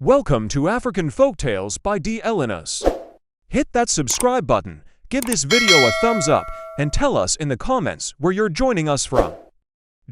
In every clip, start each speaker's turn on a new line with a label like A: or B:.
A: Welcome to African Folktales by D. Elenas. Hit that subscribe button, give this video a thumbs up, and tell us in the comments where you're joining us from.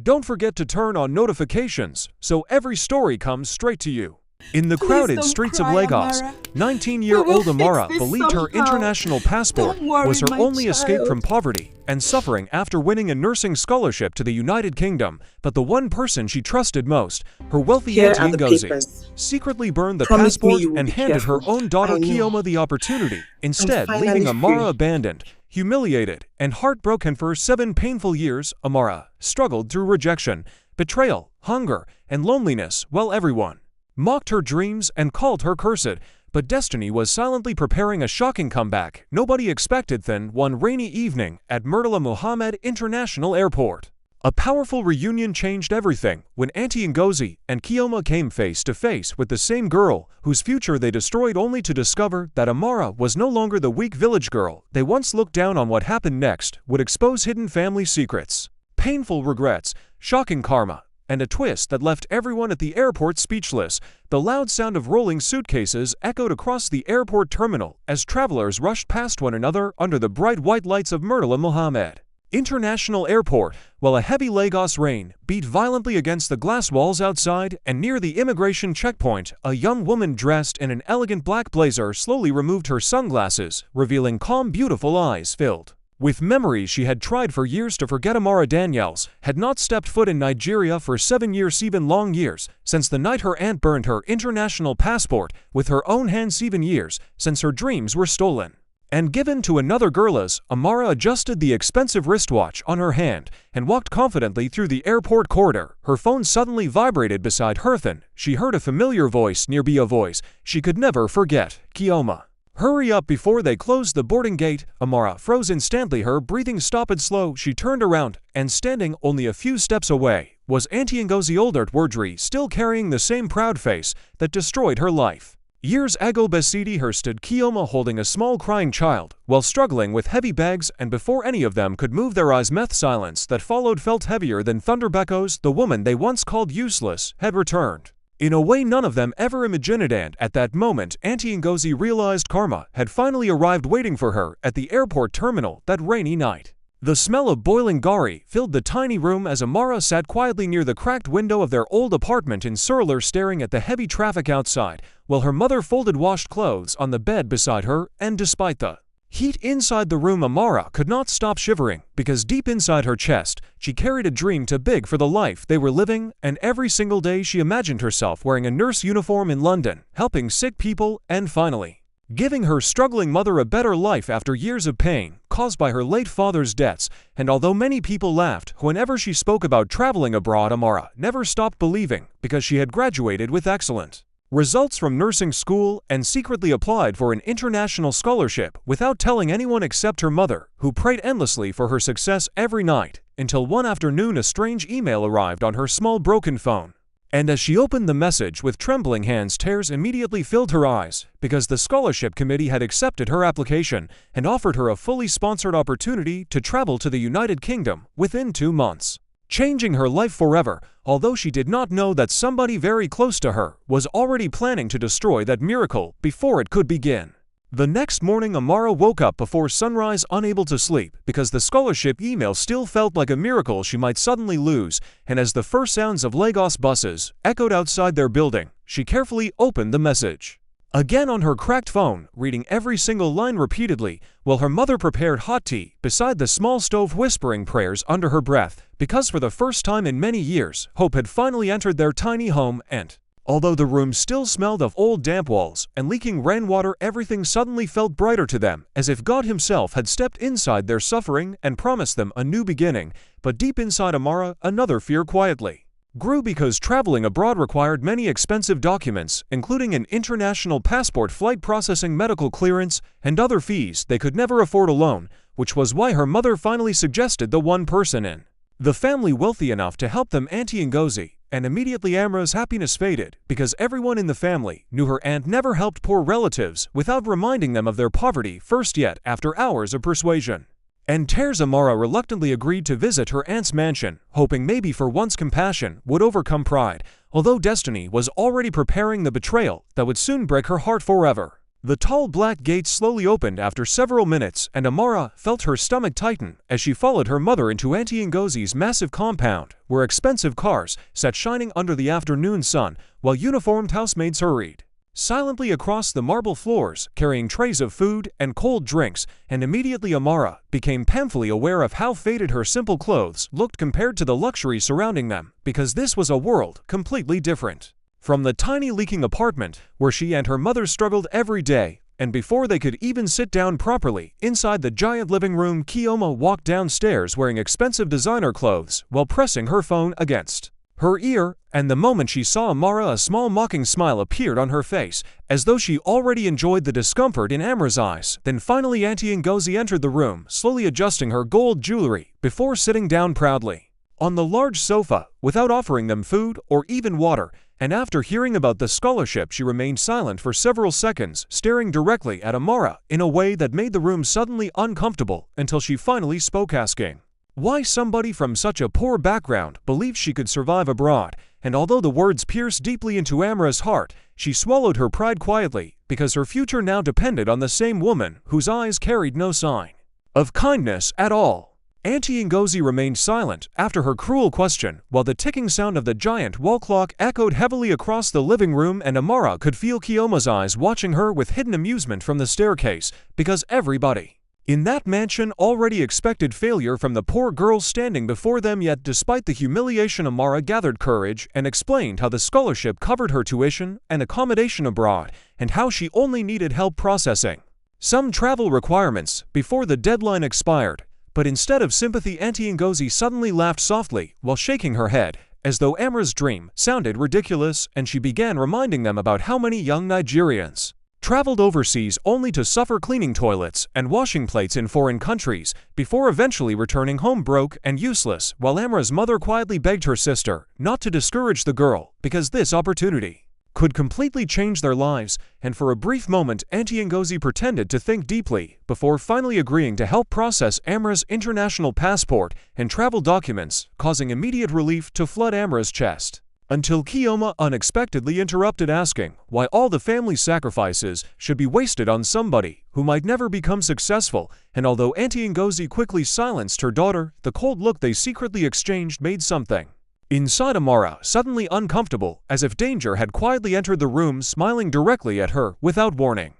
A: Don't forget to turn on notifications so every story comes straight to you. In the crowded streets of Lagos, 19-year-old Amara believed her international passport was her only escape from poverty and suffering after winning a nursing scholarship to the United Kingdom. But the one person she trusted most, her wealthy Auntie Ngozi, secretly burned the passport and handed her own daughter Chioma the opportunity, instead leaving Amara abandoned, humiliated, and heartbroken. For 7 painful years, Amara struggled through rejection, betrayal, hunger, and loneliness, while everyone mocked her dreams and called her cursed. But destiny was silently preparing a shocking comeback nobody expected. Then, one rainy evening at Murtala Muhammad International Airport, a powerful reunion changed everything when Auntie Ngozi and Chioma came face to face with the same girl whose future they destroyed, only to discover that Amara was no longer the weak village girl they once looked down on. What happened next would expose hidden family secrets, painful regrets, shocking karma, and a twist that left everyone at the airport speechless. The loud sound of rolling suitcases echoed across the airport terminal as travelers rushed past one another under the bright white lights of Murtala Muhammad International Airport, while a heavy Lagos rain beat violently against the glass walls outside. And near the immigration checkpoint, a young woman dressed in an elegant black blazer slowly removed her sunglasses, revealing calm, beautiful eyes filled with memories she had tried for years to forget. Amara Daniels had not stepped foot in Nigeria for 7 years, 7 long years, since the night her aunt burned her international passport with her own hands. 7 years since her dreams were stolen and given to another girl. As Amara adjusted the expensive wristwatch on her hand and walked confidently through the airport corridor, her phone suddenly vibrated beside her. Then she heard a familiar voice nearby, a voice she could never forget. Chioma, hurry up before they close the boarding gate. Amara froze instantly, her breathing stopped slow. She turned around, and standing only a few steps away was Auntie Ngozi, older Wardry, still carrying the same proud face that destroyed her life years ago. Beside her stood Chioma, holding a small crying child while struggling with heavy bags, and before any of them could move their eyes, the silence that followed felt heavier than thunder. Echoes. The woman they once called useless had returned in a way none of them ever imagined, and at that moment Auntie Ngozi realized karma had finally arrived, waiting for her at the airport terminal that rainy night. The smell of boiling gari filled the tiny room as Amara sat quietly near the cracked window of their old apartment in Surulere, staring at the heavy traffic outside, while her mother folded washed clothes on the bed beside her. And despite the heat inside the room, Amara could not stop shivering, because deep inside her chest she carried a dream too big for the life they were living. And every single day she imagined herself wearing a nurse uniform in London, helping sick people, and finally giving her struggling mother a better life after years of pain caused by her late father's debts. And although many people laughed whenever she spoke about traveling abroad, Amara never stopped believing, because she had graduated with excellent results from nursing school and secretly applied for an international scholarship without telling anyone except her mother, who prayed endlessly for her success every night, until one afternoon a strange email arrived on her small broken phone. And as she opened the message with trembling hands, tears immediately filled her eyes, because the scholarship committee had accepted her application and offered her a fully sponsored opportunity to travel to the United Kingdom within 2 months, changing her life forever. Although she did not know that somebody very close to her was already planning to destroy that miracle before it could begin. The next morning, Amara woke up before sunrise, unable to sleep, because the scholarship email still felt like a miracle she might suddenly lose. And as the first sounds of Lagos buses echoed outside their building, she carefully opened the message again on her cracked phone, reading every single line repeatedly, while her mother prepared hot tea beside the small stove, whispering prayers under her breath, because for the first time in many years, hope had finally entered their tiny home. And although the room still smelled of old damp walls and leaking rainwater, everything suddenly felt brighter to them, as if God himself had stepped inside their suffering and promised them a new beginning. But deep inside Amara, another fear quietly grew, because traveling abroad required many expensive documents, including an international passport, flight processing, medical clearance, and other fees they could never afford alone, which was why her mother finally suggested the one person in the family wealthy enough to help them, Auntie Ngozi. And immediately Amara's happiness faded, because everyone in the family knew her aunt never helped poor relatives without reminding them of their poverty first. Yet after hours of persuasion And tears Amara reluctantly agreed to visit her aunt's mansion, hoping maybe for once compassion would overcome pride, although destiny was already preparing the betrayal that would soon break her heart forever. The tall black gate slowly opened after several minutes, and Amara felt her stomach tighten as she followed her mother into Auntie Ngozi's massive compound, where expensive cars sat shining under the afternoon sun, while uniformed housemaids hurried silently across the marble floors, carrying trays of food and cold drinks, and immediately Amara became painfully aware of how faded her simple clothes looked compared to the luxury surrounding them, because this was a world completely different from the tiny leaking apartment where she and her mother struggled every day. And before they could even sit down properly inside the giant living room, Chioma walked downstairs wearing expensive designer clothes while pressing her phone against her ear, and the moment she saw Amara, a small mocking smile appeared on her face, as though she already enjoyed the discomfort in Amara's eyes. Then finally Auntie Ngozi entered the room, slowly adjusting her gold jewelry before sitting down proudly on the large sofa without offering them food or even water. And after hearing about the scholarship, she remained silent for several seconds, staring directly at Amara in a way that made the room suddenly uncomfortable, until she finally spoke, asking why somebody from such a poor background believed she could survive abroad. And although the words pierced deeply into Amara's heart, she swallowed her pride quietly, because her future now depended on the same woman whose eyes carried no sign of kindness at all. Auntie Ngozi remained silent after her cruel question, while the ticking sound of the giant wall clock echoed heavily across the living room, and Amara could feel Chioma's eyes watching her with hidden amusement from the staircase, because everybody in that mansion already expected failure from the poor girl standing before them. Yet despite the humiliation, Amara gathered courage and explained how the scholarship covered her tuition and accommodation abroad, and how she only needed help processing some travel requirements before the deadline expired. But instead of sympathy, Auntie Ngozi suddenly laughed softly while shaking her head, as though Amara's dream sounded ridiculous, and she began reminding them about how many young Nigerians traveled overseas only to suffer cleaning toilets and washing plates in foreign countries, before eventually returning home broke and useless, while Amara's mother quietly begged her sister not to discourage the girl, because this opportunity could completely change their lives. And for a brief moment Auntie Ngozi pretended to think deeply, before finally agreeing to help process Amara's international passport and travel documents, causing immediate relief to flood Amara's chest. Until Chioma unexpectedly interrupted, asking why all the family sacrifices should be wasted on somebody who might never become successful. And although Auntie Ngozi quickly silenced her daughter, the cold look they secretly exchanged made something inside Amara suddenly uncomfortable, as if danger had quietly entered the room, smiling directly at her without warning.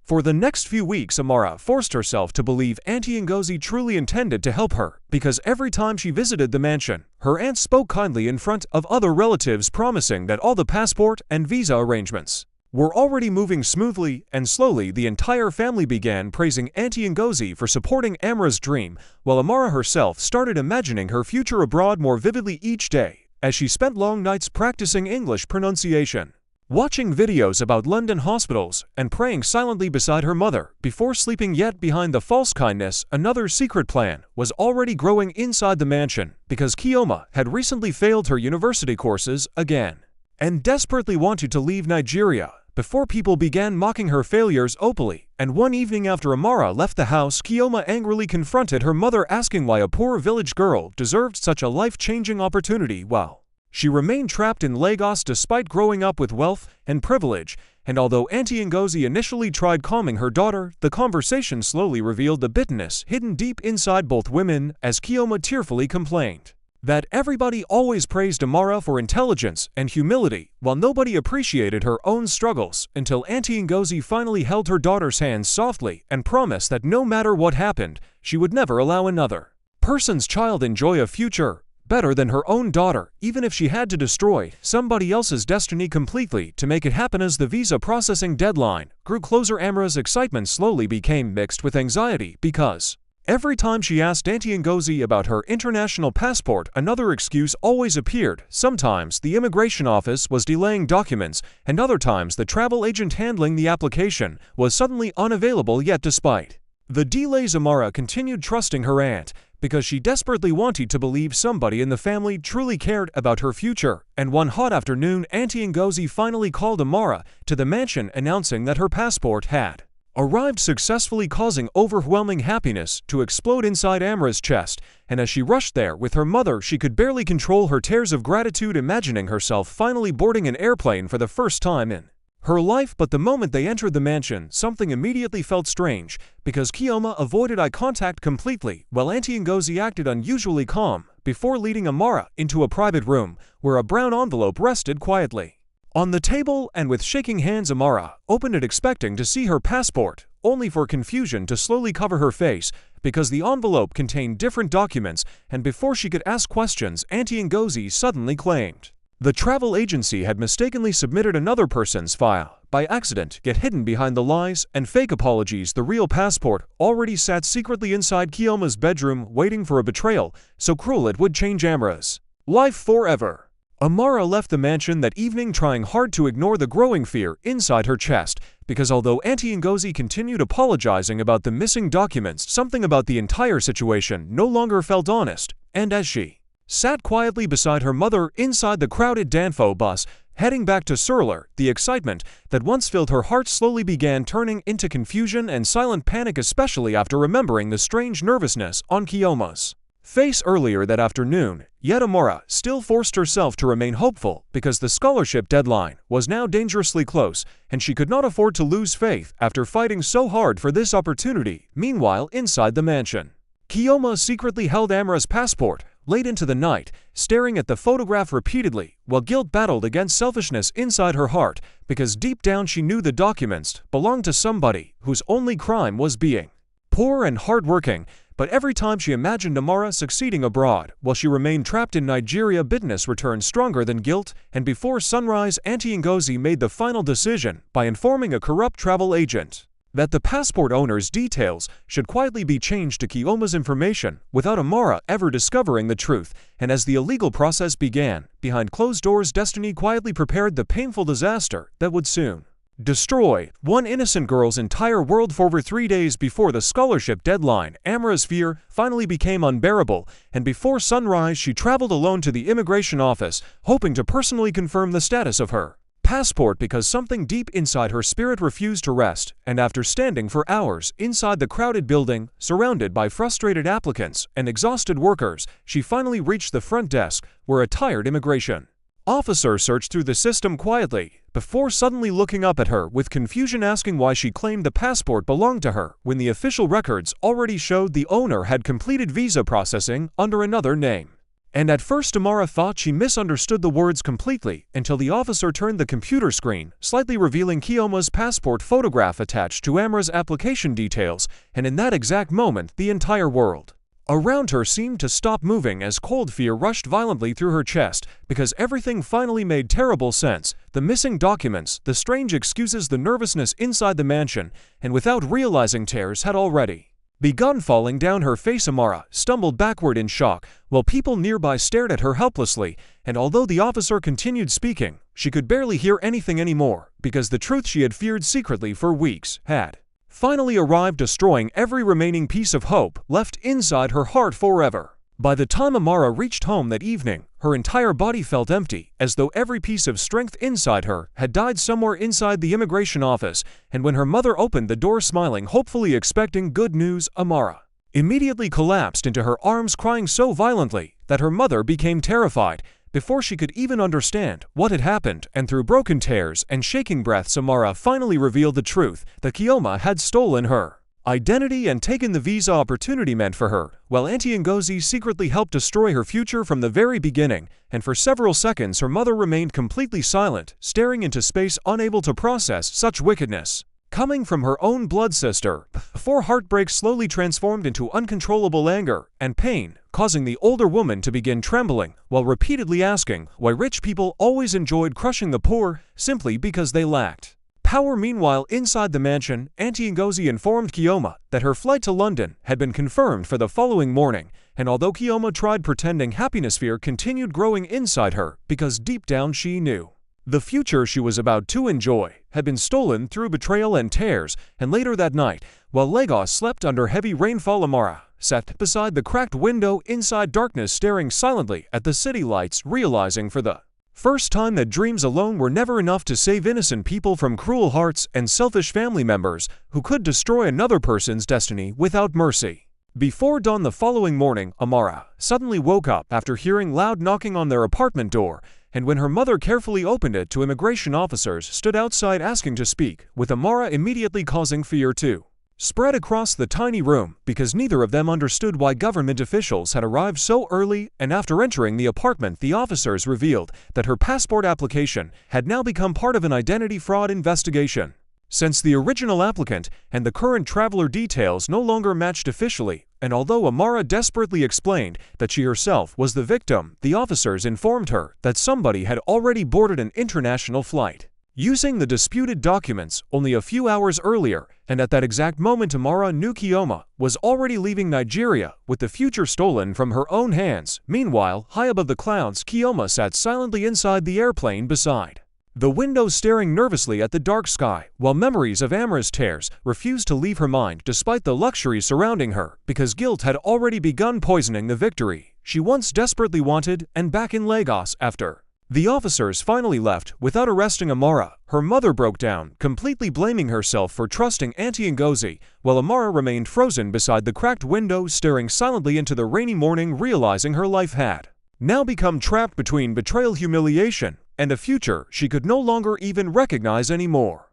A: For the next few weeks, Amara forced herself to believe Auntie Ngozi truly intended to help her, because every time she visited the mansion, her aunt spoke kindly in front of other relatives, promising that all the passport and visa arrangements were already moving smoothly. And slowly the entire family began praising Auntie Ngozi for supporting Amara's dream, while Amara herself started imagining her future abroad more vividly each day, as she spent long nights practicing English pronunciation, watching videos about London hospitals, and praying silently beside her mother before sleeping. Yet behind the false kindness, another secret plan was already growing inside the mansion, because Chioma had recently failed her university courses again, and desperately wanted to leave Nigeria before people began mocking her failures openly. And one evening after Amara left the house, Chioma angrily confronted her mother, asking why a poor village girl deserved such a life-changing opportunity while she remained trapped in Lagos despite growing up with wealth and privilege. And although Auntie Ngozi initially tried calming her daughter, the conversation slowly revealed the bitterness hidden deep inside both women, as Chioma tearfully complained that everybody always praised Amara for intelligence and humility, while nobody appreciated her own struggles, until Auntie Ngozi finally held her daughter's hands softly and promised that no matter what happened, she would never allow another person's child enjoy a future better than her own daughter, even if she had to destroy somebody else's destiny completely to make it happen. As the visa processing deadline grew closer, Amara's excitement slowly became mixed with anxiety, because every time she asked Auntie Ngozi about her international passport, another excuse always appeared. Sometimes the immigration office was delaying documents, and other times the travel agent handling the application was suddenly unavailable. Yet despite the delays, Amara continued trusting her aunt, because she desperately wanted to believe somebody in the family truly cared about her future. And one hot afternoon, Auntie Ngozi finally called Amara to the mansion, announcing that her passport had arrived successfully, causing overwhelming happiness to explode inside Amara's chest, and as she rushed there with her mother, she could barely control her tears of gratitude, imagining herself finally boarding an airplane for the first time in her life. But the moment they entered the mansion, something immediately felt strange, because Chioma avoided eye contact completely, while Auntie Ngozi acted unusually calm, before leading Amara into a private room, where a brown envelope rested quietly on the table, and with shaking hands Amara opened it, expecting to see her passport, only for confusion to slowly cover her face, because the envelope contained different documents, and before she could ask questions, Auntie Ngozi suddenly claimed the travel agency had mistakenly submitted another person's file by accident, yet hidden behind the lies and fake apologies, the real passport already sat secretly inside Chioma's bedroom, waiting for a betrayal so cruel it would change Amara's life forever. Amara left the mansion that evening, trying hard to ignore the growing fear inside her chest, because although Auntie Ngozi continued apologizing about the missing documents, something about the entire situation no longer felt honest, and as she sat quietly beside her mother inside the crowded Danfo bus, heading back to Surler, the excitement that once filled her heart slowly began turning into confusion and silent panic, especially after remembering the strange nervousness on Chioma's face earlier that afternoon. Yet Amara still forced herself to remain hopeful, because the scholarship deadline was now dangerously close, and she could not afford to lose faith after fighting so hard for this opportunity. Meanwhile, inside the mansion, Chioma secretly held Amara's passport late into the night, staring at the photograph repeatedly, while guilt battled against selfishness inside her heart, because deep down she knew the documents belonged to somebody whose only crime was being poor and hardworking. But every time she imagined Amara succeeding abroad, while she remained trapped in Nigeria, bitterness returned stronger than guilt, and before sunrise, Auntie Ngozi made the final decision by informing a corrupt travel agent that the passport owner's details should quietly be changed to Chioma's information, without Amara ever discovering the truth. And as the illegal process began, behind closed doors, destiny quietly prepared the painful disaster that would soon destroy one innocent girl's entire world. For over 3 days before the scholarship deadline, Amara's fear finally became unbearable, and before sunrise she traveled alone to the immigration office, hoping to personally confirm the status of her passport, because something deep inside her spirit refused to rest. And after standing for hours inside the crowded building, surrounded by frustrated applicants and exhausted workers, she finally reached the front desk, where a tired immigration officer searched through the system quietly, before suddenly looking up at her with confusion, asking why she claimed the passport belonged to her, when the official records already showed the owner had completed visa processing under another name. And at first Amara thought she misunderstood the words completely, until the officer turned the computer screen, slightly revealing Chioma's passport photograph attached to Amara's application details, and in that exact moment the entire world around her seemed to stop moving, as cold fear rushed violently through her chest, because everything finally made terrible sense: the missing documents, the strange excuses, the nervousness inside the mansion, and without realizing tears had already begun falling down her face. Amara stumbled backward in shock, while people nearby stared at her helplessly, and although the officer continued speaking, she could barely hear anything anymore, because the truth she had feared secretly for weeks had finally arrived, destroying every remaining piece of hope left inside her heart forever. By the time Amara reached home that evening, her entire body felt empty, as though every piece of strength inside her had died somewhere inside the immigration office. And when her mother opened the door smiling, hopefully expecting good news, Amara immediately collapsed into her arms, crying so violently that her mother became terrified. Before she could even understand what had happened, and through broken tears and shaking breaths, Amara finally revealed the truth: that Chioma had stolen her identity and taken the visa opportunity meant for her, while Auntie Ngozi secretly helped destroy her future from the very beginning. And for several seconds her mother remained completely silent, staring into space, unable to process such wickedness coming from her own blood sister, before heartbreak slowly transformed into uncontrollable anger and pain, causing the older woman to begin trembling, while repeatedly asking why rich people always enjoyed crushing the poor simply because they lacked power. Meanwhile, inside the mansion, Auntie Ngozi informed Chioma that her flight to London had been confirmed for the following morning, and although Chioma tried pretending, happiness fear continued growing inside her, because deep down she knew the future she was about to enjoy had been stolen through betrayal and tears. And later that night, while Lagos slept under heavy rainfall, Amara sat beside the cracked window inside darkness, staring silently at the city lights, realizing for the First time that dreams alone were never enough to save innocent people from cruel hearts and selfish family members who could destroy another person's destiny without mercy. Before dawn the following morning, Amara suddenly woke up after hearing loud knocking on their apartment door, and when her mother carefully opened it, two immigration officers stood outside asking to speak, with Amara immediately causing fear to spread across the tiny room because neither of them understood why government officials had arrived so early, and after entering the apartment, the officers revealed that her passport application had now become part of an identity fraud investigation. Since the original applicant and the current traveler details no longer matched officially, and although Amara desperately explained that she herself was the victim, the officers informed her that somebody had already boarded an international flight using the disputed documents only a few hours earlier, and at that exact moment Amara knew Chioma was already leaving Nigeria with the future stolen from her own hands. Meanwhile, high above the clouds, Chioma sat silently inside the airplane beside the window, staring nervously at the dark sky, while memories of Amara's tears refused to leave her mind despite the luxuries surrounding her, because guilt had already begun poisoning the victory she once desperately wanted. And back in Lagos, after the officers finally left without arresting Amara, her mother broke down, completely blaming herself for trusting Auntie Ngozi, while Amara remained frozen beside the cracked window, staring silently into the rainy morning, realizing her life had now become trapped between betrayal, humiliation, and a future she could no longer even recognize anymore.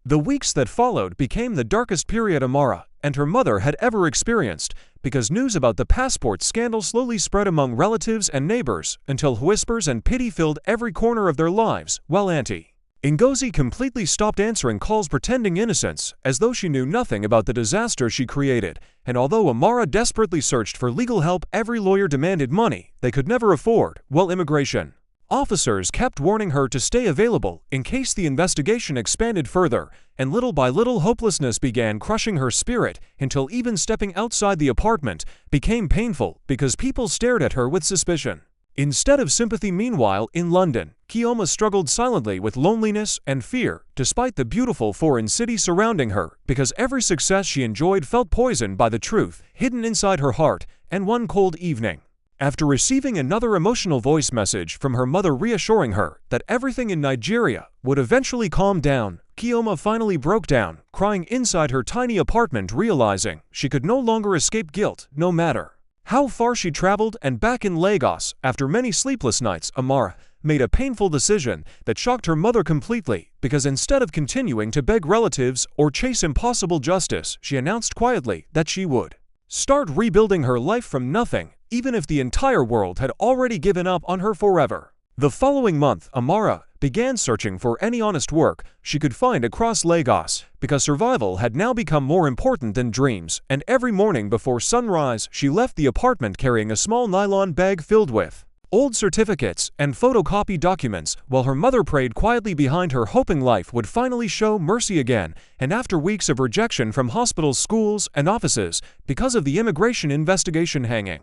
A: The weeks that followed became the darkest period Amara and her mother had ever experienced, because news about the passport scandal slowly spread among relatives and neighbors until whispers and pity filled every corner of their lives, while Auntie Ngozi completely stopped answering calls, pretending innocence, as though she knew nothing about the disaster she created. And although Amara desperately searched for legal help, every lawyer demanded money they could never afford, while immigration officers kept warning her to stay available in case the investigation expanded further, and little by little hopelessness began crushing her spirit, until even stepping outside the apartment became painful because people stared at her with suspicion instead of sympathy. Meanwhile, in London, Chioma struggled silently with loneliness and fear, despite the beautiful foreign city surrounding her, because every success she enjoyed felt poisoned by the truth hidden inside her heart. And one cold evening, after receiving another emotional voice message from her mother reassuring her that everything in Nigeria would eventually calm down, Chioma finally broke down, crying inside her tiny apartment, realizing she could no longer escape guilt, no matter how far she traveled. And back in Lagos, after many sleepless nights, Amara made a painful decision that shocked her mother completely, because instead of continuing to beg relatives or chase impossible justice, she announced quietly that she would start rebuilding her life from nothing, even if the entire world had already given up on her forever. The following month, Amara began searching for any honest work she could find across Lagos, because survival had now become more important than dreams. And every morning before sunrise, she left the apartment carrying a small nylon bag filled with old certificates and photocopy documents, while her mother prayed quietly behind her, hoping life would finally show mercy again. And after weeks of rejection from hospitals, schools, and offices because of the immigration investigation hanging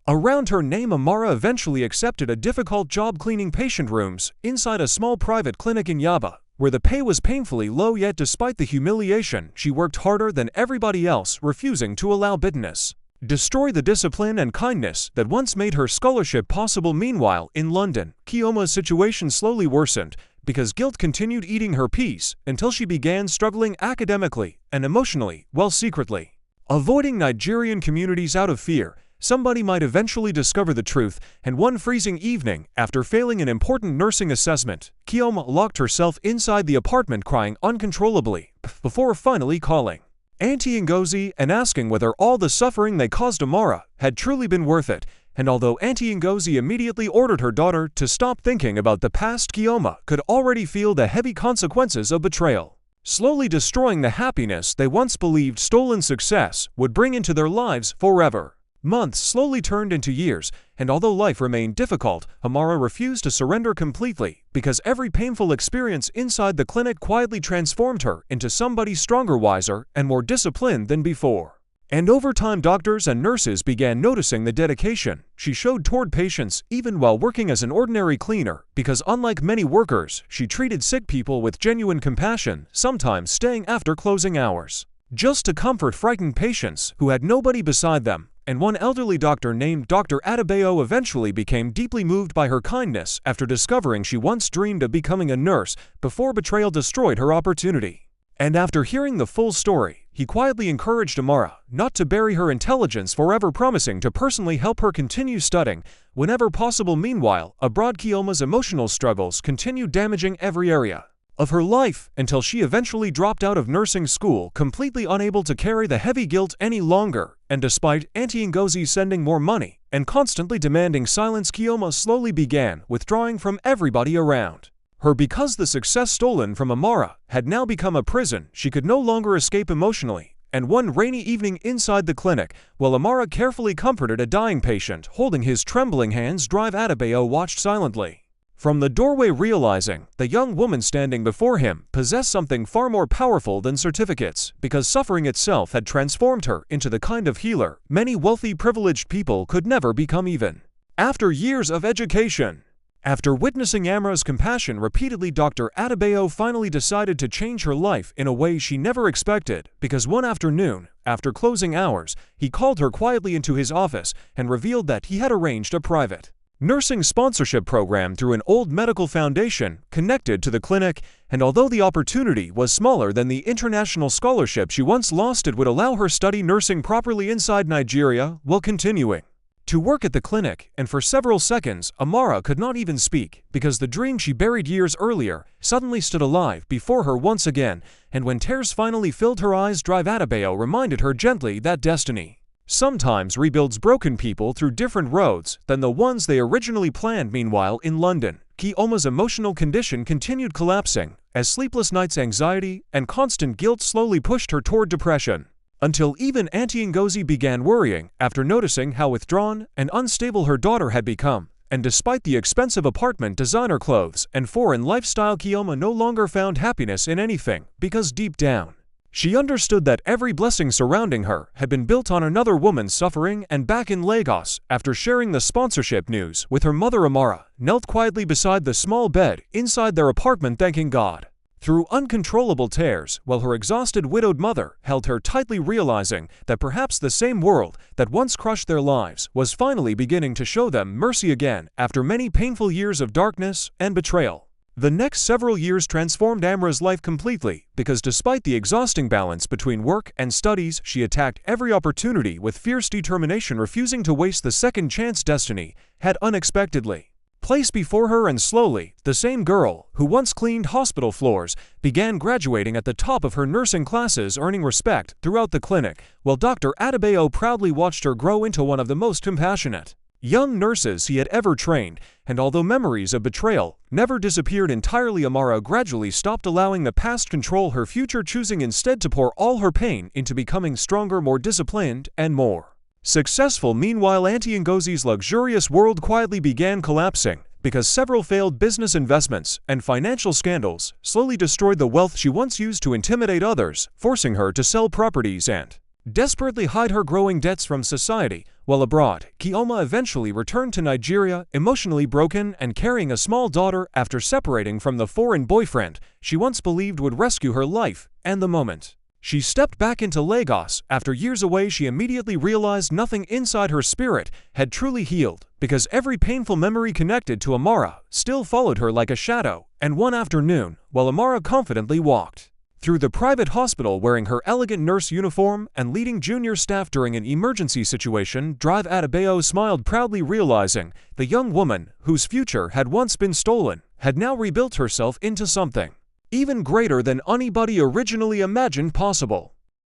A: around her name, Amara eventually accepted a difficult job cleaning patient rooms inside a small private clinic in Yaba, where the pay was painfully low. Yet despite the humiliation, she worked harder than everybody else, refusing to allow bitterness destroy the discipline and kindness that once made her scholarship possible. Meanwhile, in London, Chioma's situation slowly worsened, because guilt continued eating her peace until she began struggling academically and emotionally, while secretly avoiding Nigerian communities out of fear somebody might eventually discover the truth. And one freezing evening, after failing an important nursing assessment, Chioma locked herself inside the apartment, crying uncontrollably, before finally calling Auntie Ngozi and asking whether all the suffering they caused Amara had truly been worth it. And although Auntie Ngozi immediately ordered her daughter to stop thinking about the past, Chioma could already feel the heavy consequences of betrayal slowly destroying the happiness they once believed stolen success would bring into their lives forever. Months slowly turned into years, and although life remained difficult, Amara refused to surrender completely, because every painful experience inside the clinic quietly transformed her into somebody stronger, wiser, and more disciplined than before. And over time, doctors and nurses began noticing the dedication she showed toward patients, even while working as an ordinary cleaner, because unlike many workers, she treated sick people with genuine compassion, sometimes staying after closing hours just to comfort frightened patients who had nobody beside them. and one elderly doctor named Dr. Adebayo eventually became deeply moved by her kindness after discovering she once dreamed of becoming a nurse before betrayal destroyed her opportunity. And after hearing the full story, he quietly encouraged Amara not to bury her intelligence, forever promising to personally help her continue studying whenever possible. Meanwhile, abroad, Chioma's emotional struggles continued damaging every area of her life until she eventually dropped out of nursing school, completely unable to carry the heavy guilt any longer. And despite Auntie Ngozi sending more money and constantly demanding silence, Chioma slowly began withdrawing from everybody around her because the success stolen from Amara had now become a prison she could no longer escape emotionally. And one rainy evening inside the clinic, while Amara carefully comforted a dying patient holding his trembling hands, Adebayo watched silently from the doorway, realizing the young woman standing before him possessed something far more powerful than certificates, because suffering itself had transformed her into the kind of healer many wealthy, privileged people could never become, even after years of education. After witnessing Amara's compassion repeatedly, Dr. Adebayo finally decided to change her life in a way she never expected, because one afternoon, after closing hours, he called her quietly into his office and revealed that he had arranged a private nursing sponsorship program through an old medical foundation connected to the clinic, and although the opportunity was smaller than the international scholarship she once lost, it would allow her study nursing properly inside Nigeria while continuing to work at the clinic. And for several seconds, Amara could not even speak, because the dream she buried years earlier suddenly stood alive before her once again. And when tears finally filled her eyes, Adebayo reminded her gently that destiny sometimes rebuilds broken people through different roads than the ones they originally planned. Meanwhile, in London, Chioma's emotional condition continued collapsing as sleepless nights, anxiety, and constant guilt slowly pushed her toward depression, until even Auntie Ngozi began worrying after noticing how withdrawn and unstable her daughter had become. And despite the expensive apartment, designer clothes, and foreign lifestyle, Chioma no longer found happiness in anything, because deep down, she understood that every blessing surrounding her had been built on another woman's suffering. And back in Lagos, after sharing the sponsorship news with her mother, Amara knelt quietly beside the small bed inside their apartment, thanking God through uncontrollable tears, while her exhausted, widowed mother held her tightly, realizing that perhaps the same world that once crushed their lives was finally beginning to show them mercy again after many painful years of darkness and betrayal. The next several years transformed Amara's life completely, because despite the exhausting balance between work and studies, she attacked every opportunity with fierce determination, refusing to waste the second chance destiny had unexpectedly placed before her. And slowly, the same girl who once cleaned hospital floors began graduating at the top of her nursing classes, earning respect throughout the clinic, while Dr. Adebayo proudly watched her grow into one of the most compassionate young nurses he had ever trained. And although memories of betrayal never disappeared entirely, Amara gradually stopped allowing the past control her future, choosing instead to pour all her pain into becoming stronger, more disciplined, and more successful. Meanwhile, Auntie Ngozi's luxurious world quietly began collapsing, because several failed business investments and financial scandals slowly destroyed the wealth she once used to intimidate others, forcing her to sell properties and desperately hide her growing debts from society. While abroad, Chioma eventually returned to Nigeria, emotionally broken and carrying a small daughter after separating from the foreign boyfriend she once believed would rescue her life. And the moment she stepped back into Lagos after years away, she immediately realized nothing inside her spirit had truly healed, because every painful memory connected to Amara still followed her like a shadow. And one afternoon, while Amara confidently walked through the private hospital wearing her elegant nurse uniform and leading junior staff during an emergency situation, Adebayo smiled proudly, realizing the young woman whose future had once been stolen had now rebuilt herself into something even greater than anybody originally imagined possible.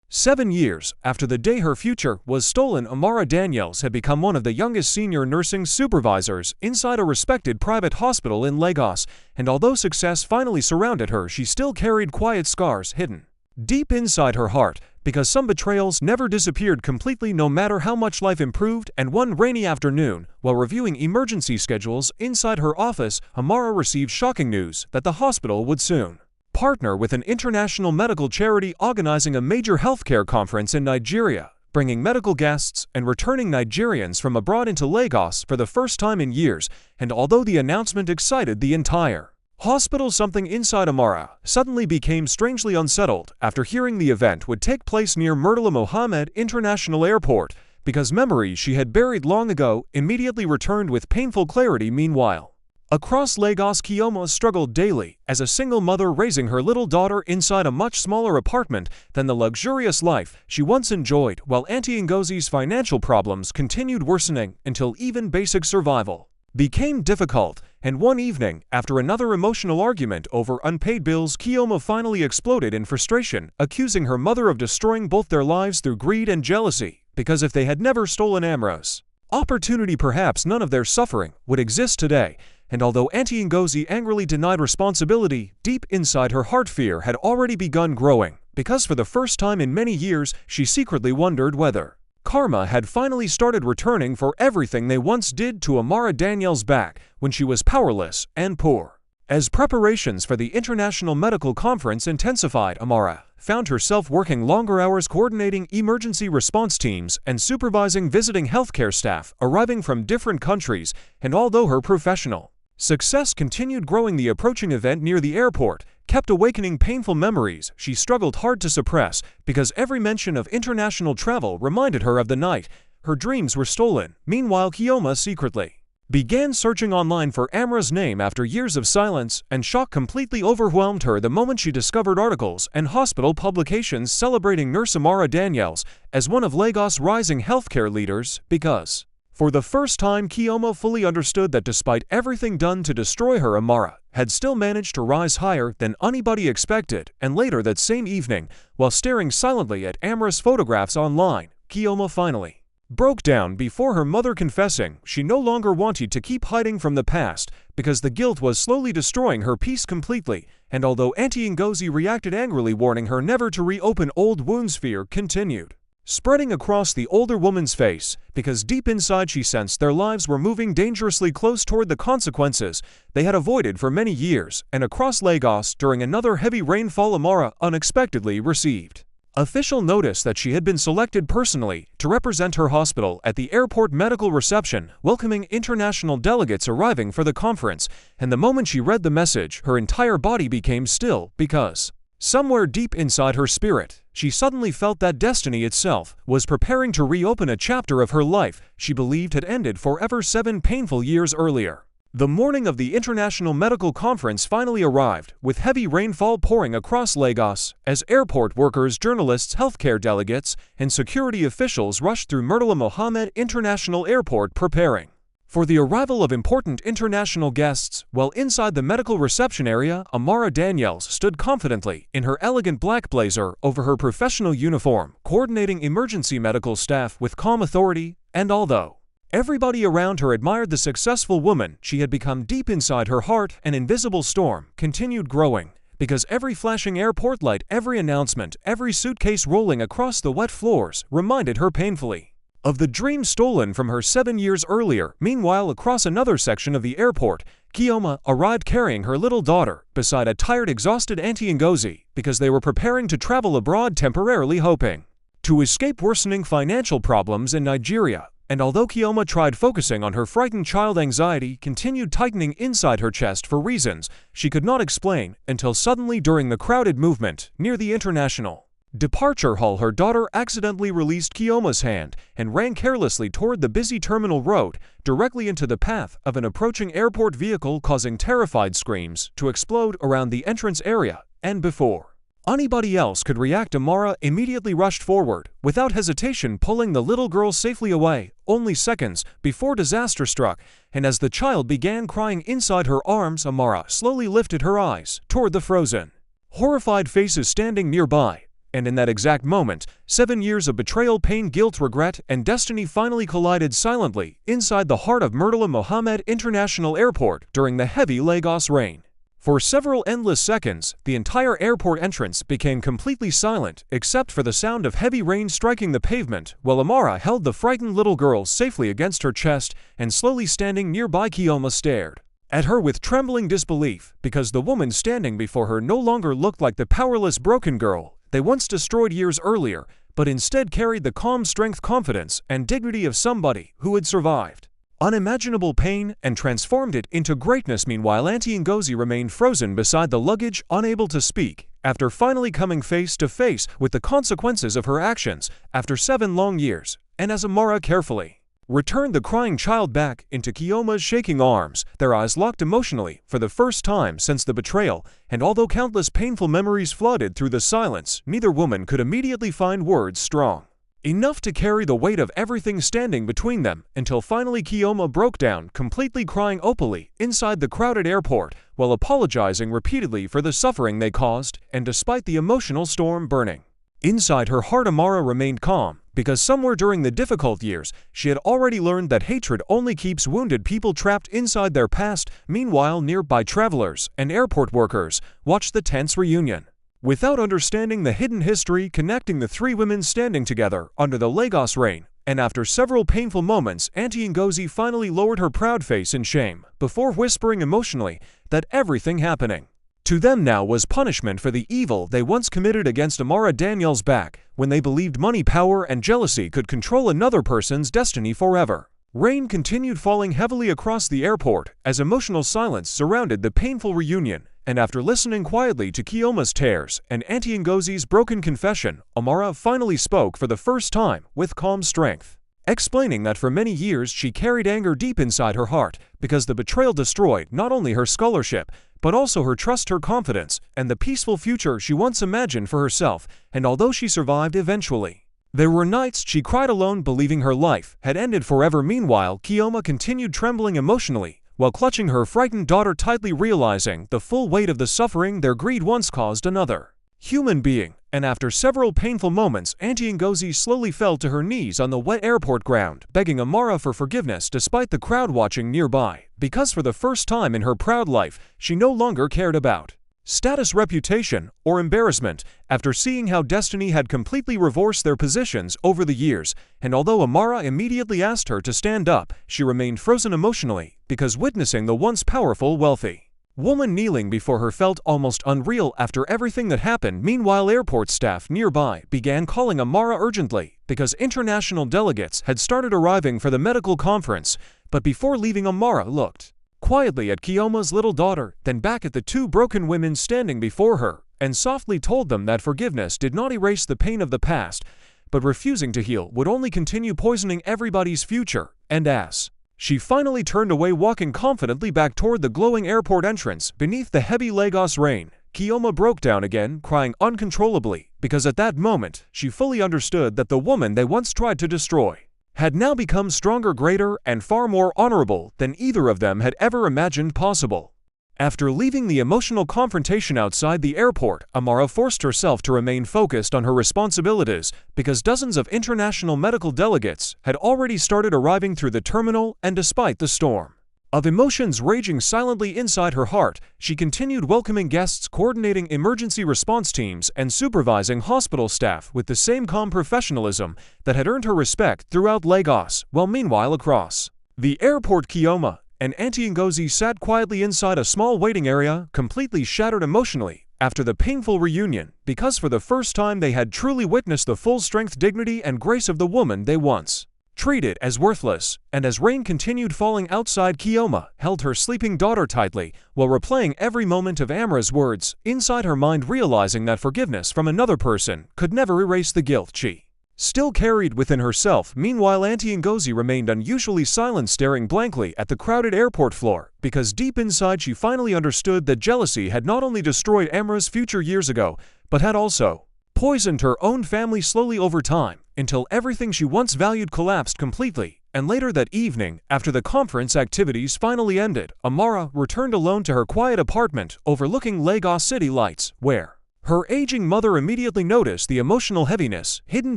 A: 7 years after the day her future was stolen, Amara Daniels had become one of the youngest senior nursing supervisors inside a respected private hospital in Lagos, and although success finally surrounded her, she still carried quiet scars hidden deep inside her heart, because some betrayals never disappeared completely, no matter how much life improved. And one rainy afternoon, while reviewing emergency schedules inside her office, Amara received shocking news that the hospital would soon partner with an international medical charity organizing a major healthcare conference in Nigeria, bringing medical guests and returning Nigerians from abroad into Lagos for the first time in years. And although the announcement excited the entire hospital, something inside Amara suddenly became strangely unsettled after hearing the event would take place near Murtala Mohammed International Airport, because memories she had buried long ago immediately returned with painful clarity. Meanwhile, across Lagos, Chioma struggled daily as a single mother raising her little daughter inside a much smaller apartment than the luxurious life she once enjoyed, while Auntie Ngozi's financial problems continued worsening until even basic survival became difficult. And one evening, after another emotional argument over unpaid bills, Chioma finally exploded in frustration, accusing her mother of destroying both their lives through greed and jealousy, because if they had never stolen Amara's opportunity, perhaps none of their suffering would exist today. And although Auntie Ngozi angrily denied responsibility, deep inside her heart fear had already begun growing, because for the first time in many years, she secretly wondered whether karma had finally started returning for everything they once did to Amara Daniels back when she was powerless and poor. As preparations for the International Medical Conference intensified, Amara found herself working longer hours coordinating emergency response teams and supervising visiting healthcare staff arriving from different countries, and although her professional success continued growing, the approaching event near the airport kept awakening painful memories she struggled hard to suppress, because every mention of international travel reminded her of the night her dreams were stolen. Meanwhile, Chioma secretly began searching online for Amara's name after years of silence, and shock completely overwhelmed her the moment she discovered articles and hospital publications celebrating nurse Amara Daniels as one of Lagos' rising healthcare leaders, because for the first time, Chioma fully understood that despite everything done to destroy her, Amara had still managed to rise higher than anybody expected. And later that same evening, while staring silently at Amara's photographs online, Chioma finally broke down before her mother, confessing she no longer wanted to keep hiding from the past, because the guilt was slowly destroying her peace completely. And although Auntie Ngozi reacted angrily, warning her never to reopen old wounds, fear continued spreading across the older woman's face, because deep inside she sensed their lives were moving dangerously close toward the consequences they had avoided for many years. And across Lagos, during another heavy rainfall, Amara unexpectedly received official notice that she had been selected personally to represent her hospital at the airport medical reception, welcoming international delegates arriving for the conference. And the moment she read the message, her entire body became still, because somewhere deep inside her spirit, she suddenly felt that destiny itself was preparing to reopen a chapter of her life she believed had ended forever 7 painful years earlier. The morning of the International Medical Conference finally arrived, with heavy rainfall pouring across Lagos, as airport workers, journalists, healthcare delegates, and security officials rushed through Murtala Mohammed International Airport preparing for the arrival of important international guests. While inside the medical reception area, Amara Daniels stood confidently in her elegant black blazer over her professional uniform, coordinating emergency medical staff with calm authority. And although everybody around her admired the successful woman she had become, deep inside her heart, an invisible storm continued growing, because every flashing airport light, every announcement, every suitcase rolling across the wet floors reminded her painfully of the dream stolen from her 7 years earlier. Meanwhile, across another section of the airport, Chioma arrived carrying her little daughter beside a tired, exhausted Auntie Ngozi, because they were preparing to travel abroad temporarily, hoping to escape worsening financial problems in Nigeria. And although Chioma tried focusing on her frightened child, anxiety continued tightening inside her chest for reasons she could not explain, until suddenly, during the crowded movement near the international departure hall, her daughter accidentally released Chioma's hand and ran carelessly toward the busy terminal road, directly into the path of an approaching airport vehicle, causing terrified screams to explode around the entrance area. And before anybody else could react, Amara immediately rushed forward, without hesitation pulling the little girl safely away, only seconds before disaster struck. And as the child began crying inside her arms, Amara slowly lifted her eyes toward the frozen, horrified faces standing nearby. And in that exact moment, 7 years of betrayal, pain, guilt, regret, and destiny finally collided silently inside the heart of Murtala Mohammed International Airport during the heavy Lagos rain. For several endless seconds, the entire airport entrance became completely silent, except for the sound of heavy rain striking the pavement, while Amara held the frightened little girl safely against her chest, and slowly standing nearby, Chioma stared at her with trembling disbelief, because the woman standing before her no longer looked like the powerless, broken girl they once destroyed years earlier, but instead carried the calm strength, confidence, and dignity of somebody who had survived unimaginable pain and transformed it into greatness. Meanwhile, Auntie Ngozi remained frozen beside the luggage, unable to speak, after finally coming face to face with the consequences of her actions after 7 long years. and as Amara carefully returned the crying child back into Chioma's shaking arms, their eyes locked emotionally for the first time since the betrayal, and although countless painful memories flooded through the silence, neither woman could immediately find words strong enough to carry the weight of everything standing between them, until finally Chioma broke down, completely crying openly inside the crowded airport, while apologizing repeatedly for the suffering they caused, and despite the emotional storm burning inside her heart, Amara remained calm, because somewhere during the difficult years, she had already learned that hatred only keeps wounded people trapped inside their past. Meanwhile, nearby travelers and airport workers watched the tense reunion without understanding the hidden history connecting the three women standing together under the Lagos rain. And after several painful moments, Auntie Ngozi finally lowered her proud face in shame before whispering emotionally that everything happening to them now was punishment for the evil they once committed against Amara Daniels back when they believed money, power, and jealousy could control another person's destiny forever. Rain continued falling heavily across the airport as emotional silence surrounded the painful reunion, and after listening quietly to Chioma's tears and Auntie Ngozi's broken confession, Amara finally spoke for the first time with calm strength, explaining that for many years she carried anger deep inside her heart because the betrayal destroyed not only her scholarship, but also her trust, her confidence, and the peaceful future she once imagined for herself. And although she survived eventually, there were nights she cried alone, believing her life had ended forever. Meanwhile, Chioma continued trembling emotionally while clutching her frightened daughter tightly, realizing the full weight of the suffering their greed once caused another human being. And after several painful moments, Auntie Ngozi slowly fell to her knees on the wet airport ground, begging Amara for forgiveness despite the crowd watching nearby, because for the first time in her proud life, she no longer cared about status, reputation, or embarrassment, after seeing how destiny had completely reversed their positions over the years. And although Amara immediately asked her to stand up, she remained frozen emotionally, because witnessing the once powerful, wealthy woman kneeling before her felt almost unreal after everything that happened. Meanwhile, airport staff nearby began calling Amara urgently because international delegates had started arriving for the medical conference. But before leaving, Amara looked quietly at Chioma's little daughter, then back at the two broken women standing before her, and softly told them that forgiveness did not erase the pain of the past, but refusing to heal would only continue poisoning everybody's future. And as she finally turned away, walking confidently back toward the glowing airport entrance beneath the heavy Lagos rain, Chioma broke down again, crying uncontrollably, because at that moment, she fully understood that the woman they once tried to destroy had now become stronger, greater, and far more honorable than either of them had ever imagined possible. After leaving the emotional confrontation outside the airport, Amara forced herself to remain focused on her responsibilities because dozens of international medical delegates had already started arriving through the terminal, and despite the storm of emotions raging silently inside her heart, she continued welcoming guests, coordinating emergency response teams, and supervising hospital staff with the same calm professionalism that had earned her respect throughout Lagos. While meanwhile across the airport, Chioma and Auntie Ngozi sat quietly inside a small waiting area, completely shattered emotionally after the painful reunion, because for the first time they had truly witnessed the full strength, dignity, and grace of the woman they once treated as worthless. And as rain continued falling outside, Chioma held her sleeping daughter tightly while replaying every moment of Amara's words inside her mind, realizing that forgiveness from another person could never erase the guilt she still carried within herself. Meanwhile, Auntie Ngozi remained unusually silent, staring blankly at the crowded airport floor, because deep inside she finally understood that jealousy had not only destroyed Amara's future years ago, but had also poisoned her own family slowly over time, until everything she once valued collapsed completely. And later that evening, after the conference activities finally ended, Amara returned alone to her quiet apartment overlooking Lagos city lights, where her aging mother immediately noticed the emotional heaviness hidden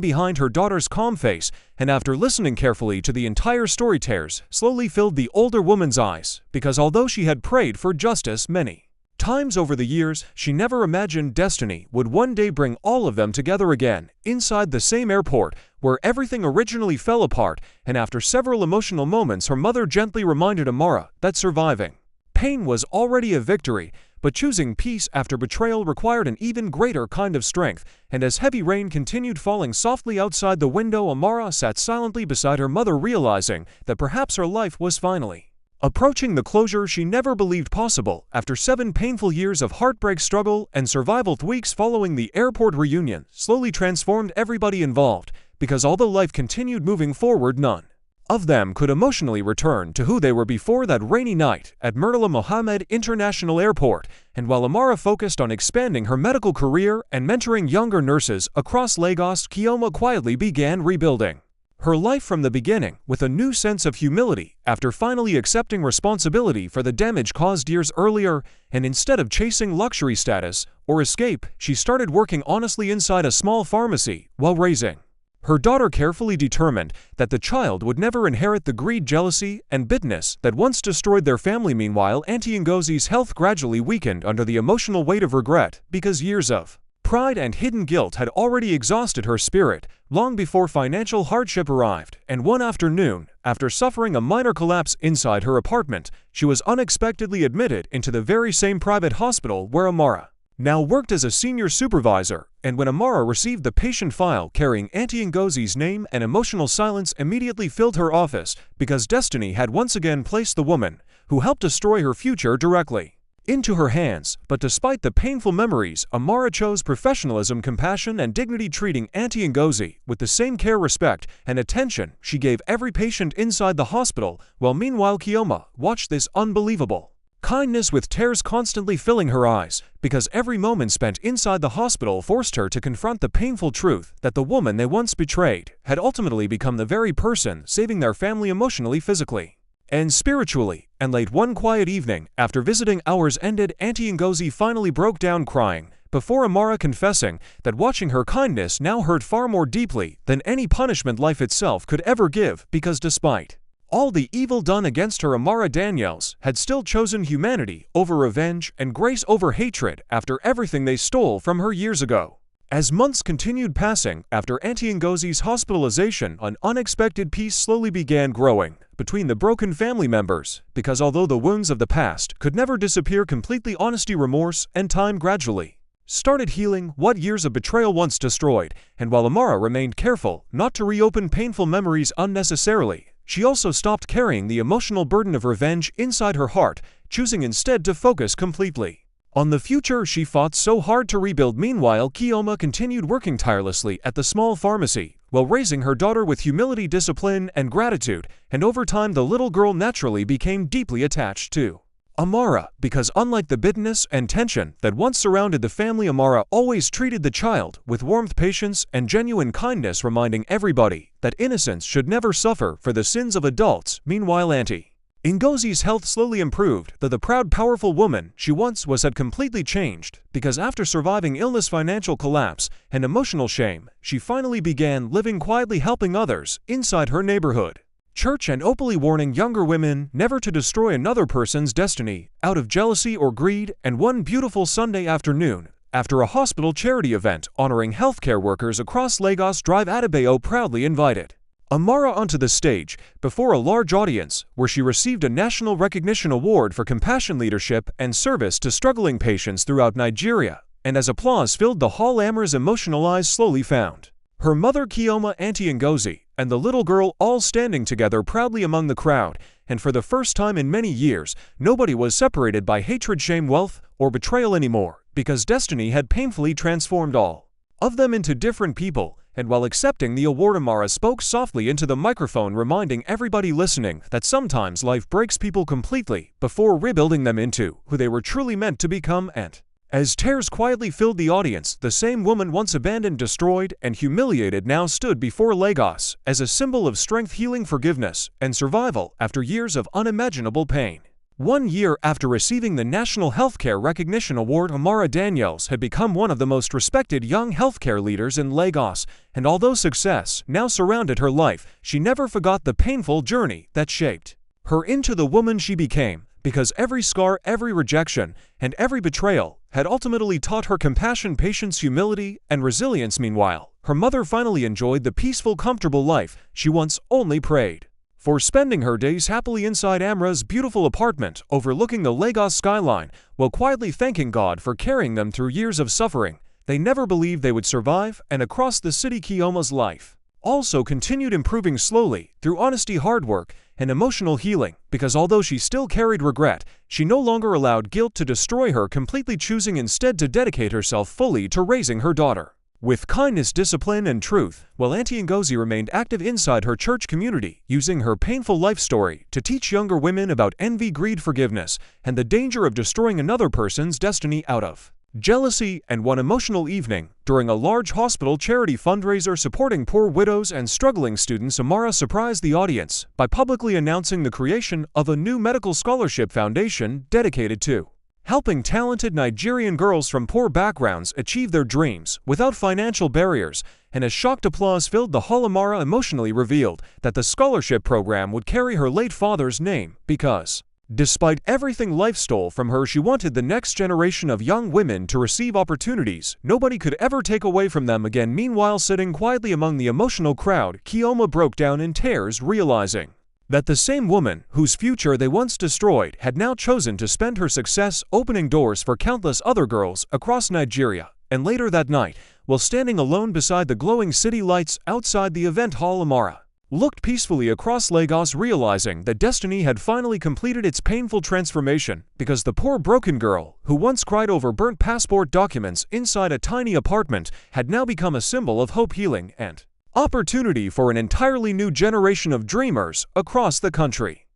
A: behind her daughter's calm face, and after listening carefully to the entire story, tears slowly filled the older woman's eyes, because although she had prayed for justice many times over the years, she never imagined destiny would one day bring all of them together again, inside the same airport where everything originally fell apart. And after several emotional moments, her mother gently reminded Amara that surviving pain was already a victory, but choosing peace after betrayal required an even greater kind of strength. And as heavy rain continued falling softly outside the window, Amara sat silently beside her mother, realizing that perhaps her life was finally approaching the closure she never believed possible. After 7 painful years of heartbreak, struggle, and survival, weeks following the airport reunion slowly transformed everybody involved, because although life continued moving forward, none of them could emotionally return to who they were before that rainy night at Murtala Mohammed International Airport. And while Amara focused on expanding her medical career and mentoring younger nurses across Lagos, Chioma quietly began rebuilding her life from the beginning with a new sense of humility after finally accepting responsibility for the damage caused years earlier. And instead of chasing luxury status or escape, she started working honestly inside a small pharmacy while raising her daughter, carefully determined that the child would never inherit the greed, jealousy, and bitterness that once destroyed their family. Meanwhile, Auntie Ngozi's health gradually weakened under the emotional weight of regret, because years of pride and hidden guilt had already exhausted her spirit long before financial hardship arrived. And one afternoon, after suffering a minor collapse inside her apartment, she was unexpectedly admitted into the very same private hospital where Amara now worked as a senior supervisor. And when Amara received the patient file carrying Auntie Ngozi's name, an emotional silence immediately filled her office, because destiny had once again placed the woman who helped destroy her future directly into her hands. But despite the painful memories, Amara chose professionalism, compassion, and dignity, treating Auntie Ngozi with the same care, respect, and attention she gave every patient inside the hospital. While meanwhile, Chioma watched this unbelievable kindness with tears constantly filling her eyes, because every moment spent inside the hospital forced her to confront the painful truth that the woman they once betrayed had ultimately become the very person saving their family emotionally, physically, and spiritually. And late one quiet evening, after visiting hours ended, Auntie Ngozi finally broke down crying before Amara, confessing that watching her kindness now hurt far more deeply than any punishment life itself could ever give, because despite all the evil done against her, Amara Daniels had still chosen humanity over revenge and grace over hatred after everything they stole from her years ago. As months continued passing after Auntie Ngozi's hospitalization, an unexpected peace slowly began growing between the broken family members, because although the wounds of the past could never disappear completely, honesty, remorse, and time gradually started healing what years of betrayal once destroyed. And while Amara remained careful not to reopen painful memories unnecessarily, she also stopped carrying the emotional burden of revenge inside her heart, choosing instead to focus completely on the future she fought so hard to rebuild. Meanwhile, Chioma continued working tirelessly at the small pharmacy while raising her daughter with humility, discipline, and gratitude. And over time, the little girl naturally became deeply attached to Amara, because unlike the bitterness and tension that once surrounded the family, Amara always treated the child with warmth, patience, and genuine kindness, reminding everybody that innocence should never suffer for the sins of adults. Meanwhile, Auntie Ngozi's health slowly improved, though the proud, powerful woman she once was had completely changed, because after surviving illness, financial collapse, and emotional shame, she finally began living quietly, helping others inside her neighborhood church and openly warning younger women never to destroy another person's destiny out of jealousy or greed. And one beautiful Sunday afternoon, after a hospital charity event honoring healthcare workers across Lagos, Drive Adebayo proudly invited Amara onto the stage before a large audience, where she received a national recognition award for compassion, leadership, and service to struggling patients throughout Nigeria. And as applause filled the hall, Amara's emotional eyes slowly found her mother, Chioma, Auntie Ngozi, and the little girl, all standing together proudly among the crowd. And for the first time in many years, nobody was separated by hatred, shame, wealth, or betrayal anymore, because destiny had painfully transformed all of them into different people. And while accepting the award, Amara spoke softly into the microphone, reminding everybody listening that sometimes life breaks people completely before rebuilding them into who they were truly meant to become. And as tears quietly filled the audience, the same woman once abandoned, destroyed, and humiliated now stood before Lagos as a symbol of strength, healing, forgiveness, and survival after years of unimaginable pain. 1 year after receiving the National Healthcare Recognition Award, Amara Daniels had become one of the most respected young healthcare leaders in Lagos. And although success now surrounded her life, she never forgot the painful journey that shaped her into the woman she became, because every scar, every rejection, and every betrayal had ultimately taught her compassion, patience, humility, and resilience. Meanwhile, her mother finally enjoyed the peaceful, comfortable life she once only prayed for, spending her days happily inside Amara's beautiful apartment overlooking the Lagos skyline, while quietly thanking God for carrying them through years of suffering they never believed they would survive. And across the city, Chioma's life also continued improving slowly through honesty, hard work, and emotional healing, because although she still carried regret, she no longer allowed guilt to destroy her, completely choosing instead to dedicate herself fully to raising her daughter With kindness, discipline, and truth, while Auntie Ngozi remained active inside her church community, using her painful life story to teach younger women about envy, greed, forgiveness, and the danger of destroying another person's destiny out of jealousy. And one emotional evening, during a large hospital charity fundraiser supporting poor widows and struggling students, Amara surprised the audience by publicly announcing the creation of a new medical scholarship foundation dedicated to helping talented Nigerian girls from poor backgrounds achieve their dreams without financial barriers. And as shocked applause filled the hall, Amara emotionally revealed that the scholarship program would carry her late father's name because, despite everything life stole from her, she wanted the next generation of young women to receive opportunities nobody could ever take away from them again. Meanwhile, sitting quietly among the emotional crowd, Chioma broke down in tears, realizing that the same woman whose future they once destroyed had now chosen to spend her success opening doors for countless other girls across Nigeria. And later that night, while standing alone beside the glowing city lights outside the event hall, Amara looked peacefully across Lagos, realizing that destiny had finally completed its painful transformation, because the poor broken girl who once cried over burnt passport documents inside a tiny apartment had now become a symbol of hope, healing, and opportunity for an entirely new generation of dreamers across the country.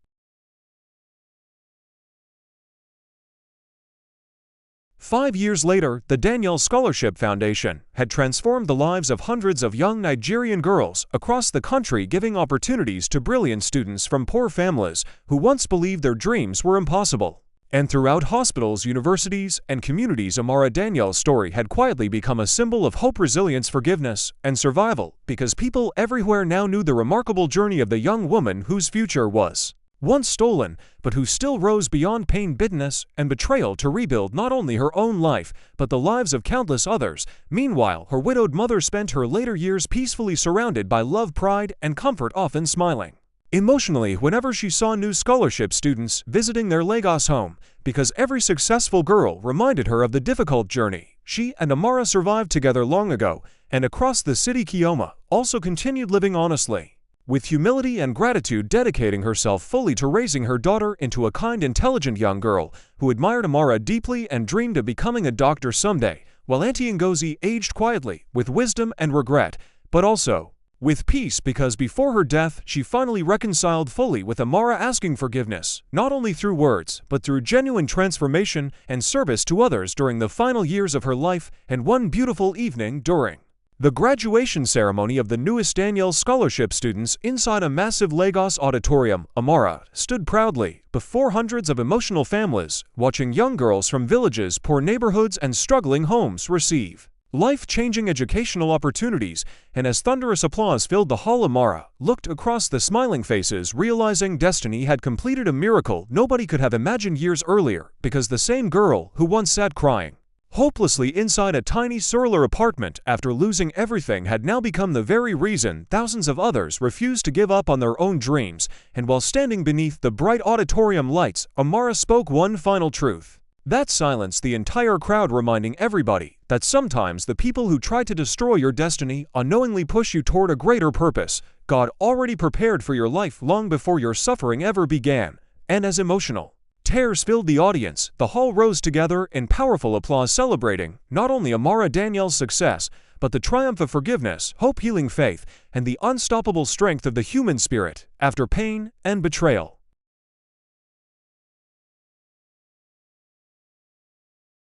A: Five years later, the Daniels Scholarship Foundation had transformed the lives of hundreds of young Nigerian girls across the country, giving opportunities to brilliant students from poor families who once believed their dreams were impossible. And throughout hospitals, universities, and communities, Amara Daniels' story had quietly become a symbol of hope, resilience, forgiveness, and survival, because people everywhere now knew the remarkable journey of the young woman whose future was once stolen, but who still rose beyond pain, bitterness, and betrayal to rebuild not only her own life, but the lives of countless others. Meanwhile, her widowed mother spent her later years peacefully surrounded by love, pride, and comfort, often smiling emotionally whenever she saw new scholarship students visiting their Lagos home, because every successful girl reminded her of the difficult journey she and Amara survived together long ago. And across the city, Chioma also continued living honestly, with humility and gratitude, dedicating herself fully to raising her daughter into a kind, intelligent young girl who admired Amara deeply and dreamed of becoming a doctor someday, while Auntie Ngozi aged quietly with wisdom and regret, but also with peace, because before her death, she finally reconciled fully with Amara, asking forgiveness, not only through words, but through genuine transformation and service to others during the final years of her life. And one beautiful evening, during the graduation ceremony of the newest Daniels Scholarship students inside a massive Lagos auditorium, Amara stood proudly before hundreds of emotional families, watching young girls from villages, poor neighborhoods, and struggling homes receive life-changing educational opportunities. And as thunderous applause filled the hall, Amara looked across the smiling faces, realizing destiny had completed a miracle nobody could have imagined years earlier, because the same girl who once sat crying hopelessly inside a tiny circular apartment after losing everything had now become the very reason thousands of others refused to give up on their own dreams. And while standing beneath the bright auditorium lights, Amara spoke one final truth that silenced the entire crowd, reminding everybody that sometimes the people who try to destroy your destiny unknowingly push you toward a greater purpose God already prepared for your life long before your suffering ever began. And as emotional tears filled the audience, the hall rose together in powerful applause, celebrating not only Amara Daniels' success, but the triumph of forgiveness, hope, healing, faith, and the unstoppable strength of the human spirit after pain and betrayal.